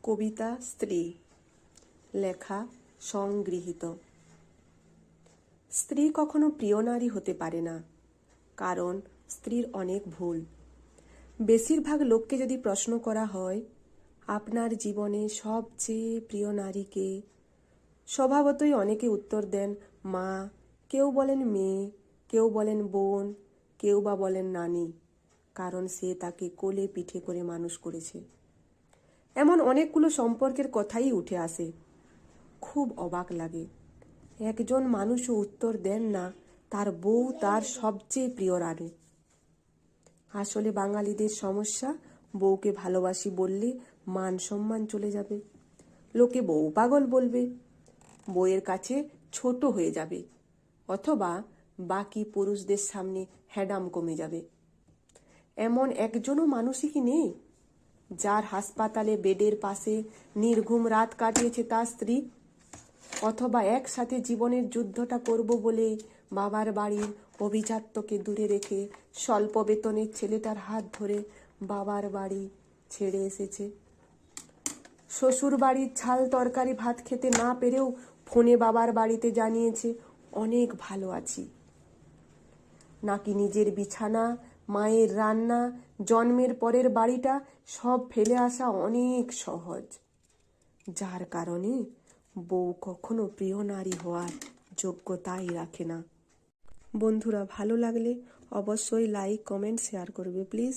কবিতা স্ত্রী, লেখা সংগৃহীত। স্ত্রী কখনো প্রিয় নারী হতে পারে না, কারণ স্ত্রীর অনেক ভুল। বেশিরভাগ লোককে যদি প্রশ্ন করা হয় আপনার জীবনে সবচেয়ে প্রিয় নারীকে, স্বভাবতই অনেকে উত্তর দেন মা, কেউ বলেন মেয়ে, কেউ বলেন বোন, কেউ বা বলেন নানি, কারণ সে তাকে কোলে পিঠে করে মানুষ করেছে। এমন অনেকগুলো সম্পর্কের কথাই উঠে আসে। খুব অবাক লাগে, একজন মানুষও উত্তর দেন না তার বউ তার সবচেয়ে প্রিয় রানী। আসলে বাঙালিদের সমস্যা, বউকে ভালোবাসি বললে মান সম্মান চলে যাবে, লোকে বউ পাগল বলবে, বউয়ের কাছে ছোট হয়ে যাবে, অথবা বাকি পুরুষদের সামনে হ্যাডাম কমে যাবে। এমন একজনও মানুষই কি নেই যার হাসপাতালে বেডের পাশে নির্ঘুম রাত কাটিয়েছে তার স্ত্রী, অথবা একসাথে জীবনের যুদ্ধটা করব বলে বাবার বাড়ির অভিজাত্যকে দূরে রেখে স্বল্প বেতনের ছেলেটার হাত ধরে বাবার বাড়ি ছেড়ে এসেছে। শ্বশুর বাড়ির ঝাল তরকারি ভাত খেতে না পেরেও ফোনে বাবার বাড়িতে জানিয়েছে অনেক ভালো আছি। নাকি নিজের বিছানা, মায়ের রান্না, জন্মের পরের বাড়িটা সব ফেলে আসা অনেক সহজ, যার কারণে বউ কখনো প্রিয় নারী হওয়ার যোগ্যতাই রাখে না। বন্ধুরা, ভালো লাগলে অবশ্যই লাইক, কমেন্ট, শেয়ার করবে প্লিজ।